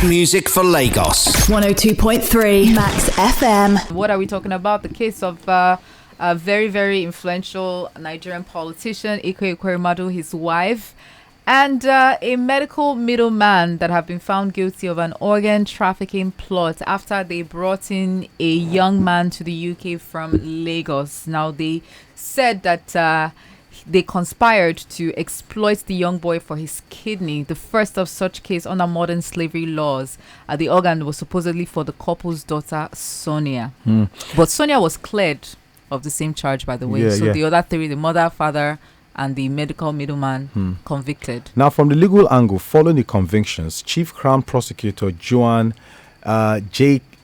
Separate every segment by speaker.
Speaker 1: music for Lagos.
Speaker 2: 102.3 Max FM.
Speaker 3: What are we talking about? The case of a very, very influential Nigerian politician, Ike Ekweremadu, his wife, and a medical middleman that have been found guilty of an organ trafficking plot after they brought in a young man to the UK from Lagos. Now, they said that they conspired to exploit the young boy for his kidney, the first of such case under modern slavery laws. The organ was supposedly for the couple's daughter, Sonia. But Sonia was cleared of the same charge, by the way. The other three, the mother, father, and the medical middleman, convicted.
Speaker 4: Now, from the legal angle, following the convictions, Chief Crown Prosecutor Joan Jakimek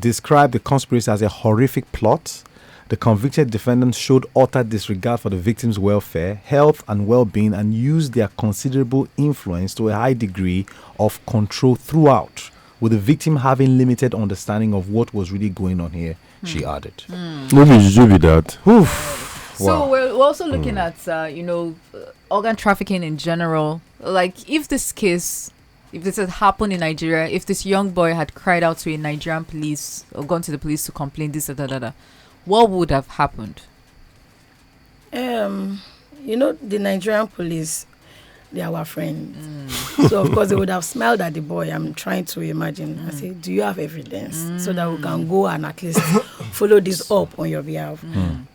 Speaker 4: described the conspiracy as a horrific plot. The convicted defendants showed utter disregard for the victims' welfare, health, and well-being, and used their considerable influence to a high degree of control throughout, with the victim having limited understanding of what was really going on here, she added.
Speaker 5: Maybe you should be that.
Speaker 3: So we're also looking at, organ trafficking in general. Like, if this had happened in Nigeria, if this young boy had cried out to a Nigerian police or gone to the police to complain, what would have happened?
Speaker 6: The Nigerian police, they are our friends. So, of course, they would have smiled at the boy. I'm trying to imagine. I say, do you have evidence? So that we can go and at least follow this up on your behalf.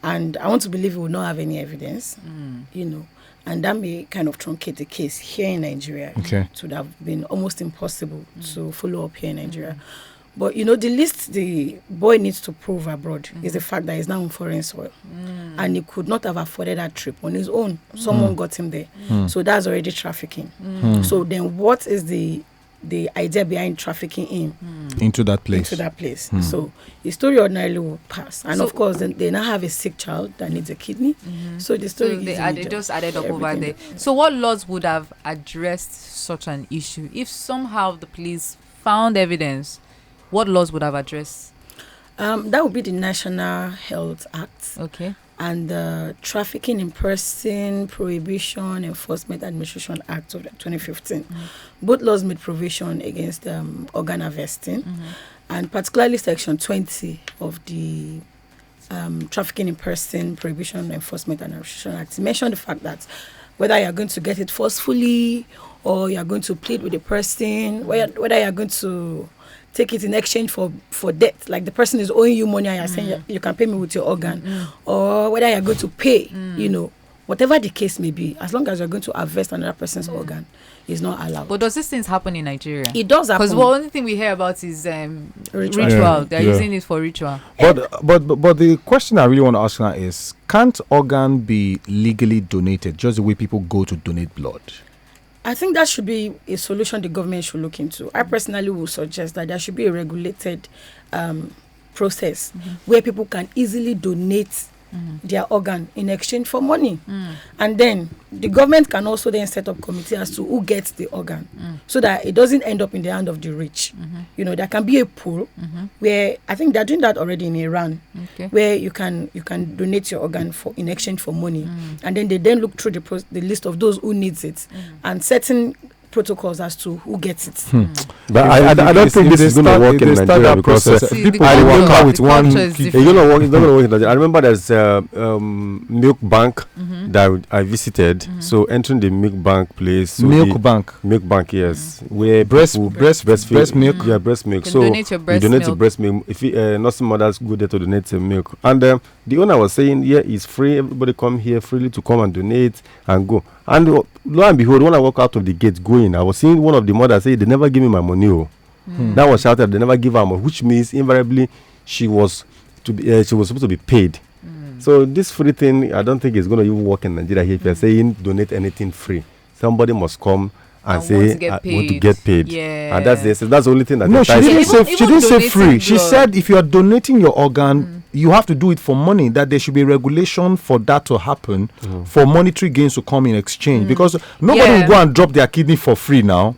Speaker 6: And I want to believe we would not have any evidence, and that may kind of truncate the case here in Nigeria.
Speaker 4: Okay.
Speaker 6: It would have been almost impossible to follow up here in Nigeria. But, the least the boy needs to prove abroad is the fact that he's now on foreign soil. And he could not have afforded that trip on his own. Someone got him there. So that's already trafficking. So then what is the idea behind trafficking him?
Speaker 4: Into that place.
Speaker 6: So the story ordinarily will pass. And of course, then they now have a sick child that needs a kidney. So the story
Speaker 3: they just added up over there. So what laws would have addressed such an issue? If somehow the police found evidence, what laws would have addressed?
Speaker 6: That would be the National Health Act.
Speaker 3: Okay.
Speaker 6: And the Trafficking in Person Prohibition Enforcement Administration Act of 2015. Both laws made provision against organ harvesting, and particularly Section 20 of the Trafficking in Person Prohibition Enforcement Administration Act mentioned the fact that whether you are going to get it forcefully or you are going to plead with the person, whether you are going to take it in exchange for debt, like the person is owing you money and you're saying you can pay me with your organ, or whether you're going to pay, whatever the case may be, as long as you're going to harvest another person's organ, is not allowed.
Speaker 3: But does these things happen in Nigeria?
Speaker 6: It does happen.
Speaker 3: Because the only thing we hear about is ritual. They're using it for ritual.
Speaker 4: But the question I really want to ask now is, can't organ be legally donated just the way people go to donate blood?
Speaker 6: I think that should be a solution the government should look into. I personally would suggest that there should be a regulated process where people can easily donate their organ in exchange for money. And then the government can also then set up committee as to who gets the organ so that it doesn't end up in the hand of the rich. There can be a pool where I think they're doing that already in Iran, where you can donate your organ in exchange for money. And then they then look through the list of those who needs it and certain protocols as to who gets it.
Speaker 5: But I don't think this is going to work in Nigeria because people work out with one. It's not going to work in Nigeria. I remember there's a milk bank that I visited. So entering the milk bank place. So milk bank, yes, where breast milk. Yeah, breast milk. So you donate your breast milk. If nursing mothers go there to donate some milk, and the owner was saying, yeah, it's free. Everybody come here freely to come and donate and go. And lo and behold, when I walk out of the gate going, I was seeing one of the mothers say, they never give me my money. That was shouted, they never give her money, which means invariably she was supposed to be paid. So this free thing, I don't think it's going to even work in Nigeria here. If you're saying donate anything free, somebody must come and say, I want to get paid. Yeah. And that's the only thing that...
Speaker 4: No, she didn't say free. She said if you are donating your organ, you have to do it for money, that there should be regulation for that to happen, for monetary gains to come in exchange. Because nobody will go and drop their kidney for free now.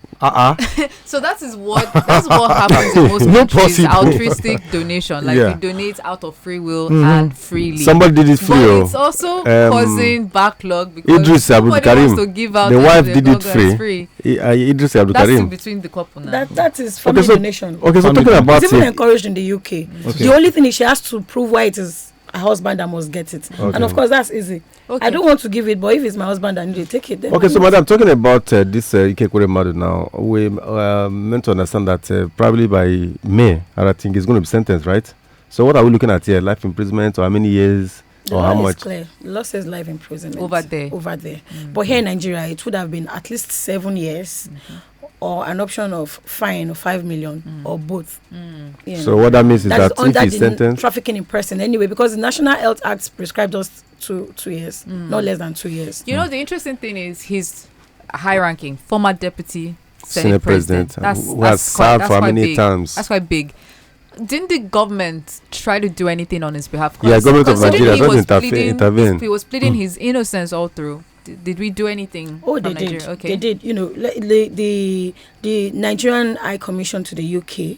Speaker 3: So that's what happens in most countries. Altruistic donation, like you donate out of free will and freely.
Speaker 5: Somebody did it free.
Speaker 3: But it's also causing backlog because
Speaker 5: Idris Abdul Karim,
Speaker 3: wants to give out
Speaker 5: the wife did it free. Idris Abdul
Speaker 3: That's
Speaker 5: Karim.
Speaker 3: between the couple now.
Speaker 6: That is family donation.
Speaker 5: Okay, so talking about
Speaker 6: it's even encouraged in the UK. The only thing is she has to prove why it is her husband that must get it, and of course that's easy. I don't want to give it, but if it's my husband and you take it, then
Speaker 5: okay. So, madam, talking about this Ike Ekweremadu now, we meant to understand that probably by May, I think he's going to be sentenced, right? So, what are we looking at here? Life imprisonment, or how many years, or how much?
Speaker 6: Clear. The law says life imprisonment
Speaker 3: over there.
Speaker 6: But here in Nigeria, it would have been at least 7 years. Or an option of fine of 5 million or both.
Speaker 5: So what that means is that
Speaker 6: under
Speaker 5: if he's sentenced,
Speaker 6: trafficking in person anyway, because the National Health Act prescribed us 2 years, not less than 2 years.
Speaker 3: You know, the interesting thing is he's high-ranking former deputy Senate president.
Speaker 5: Who has served for how many times?
Speaker 3: That's quite big. Didn't the government try to do anything on his behalf?
Speaker 5: Yeah, government of Nigeria doesn't intervene.
Speaker 3: He was pleading his innocence all through. Did we do anything?
Speaker 6: Oh, they did. Okay. They did. You know, the Nigerian High Commission to the UK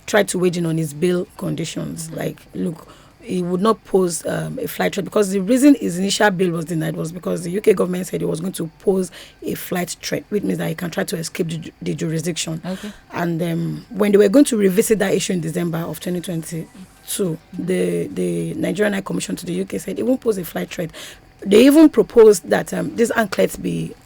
Speaker 6: tried to weigh in on his bail conditions. Like, look, he would not pose a flight threat, because the reason his initial bail was denied was because the UK government said he was going to pose a flight threat, which means that he can try to escape the jurisdiction. Okay. And when they were going to revisit that issue in December of 2022, the Nigerian High Commission to the UK said it won't pose a flight threat. They even proposed that this anklet be,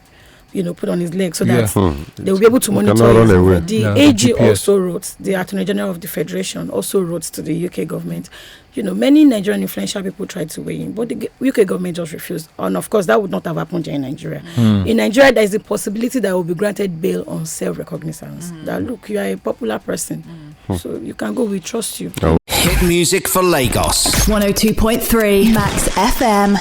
Speaker 6: put on his leg so that they will be able to monitor him. The AG also wrote, the Attorney General of the Federation also wrote to the UK government. Many Nigerian influential people tried to weigh in, but the UK government just refused. And of course, that would not have happened here in Nigeria. In Nigeria, there is a possibility that will be granted bail on self-recognizance. That, look, you are a popular person, so you can go, we trust you.
Speaker 1: Hit music for Lagos.
Speaker 2: 102.3 Max FM.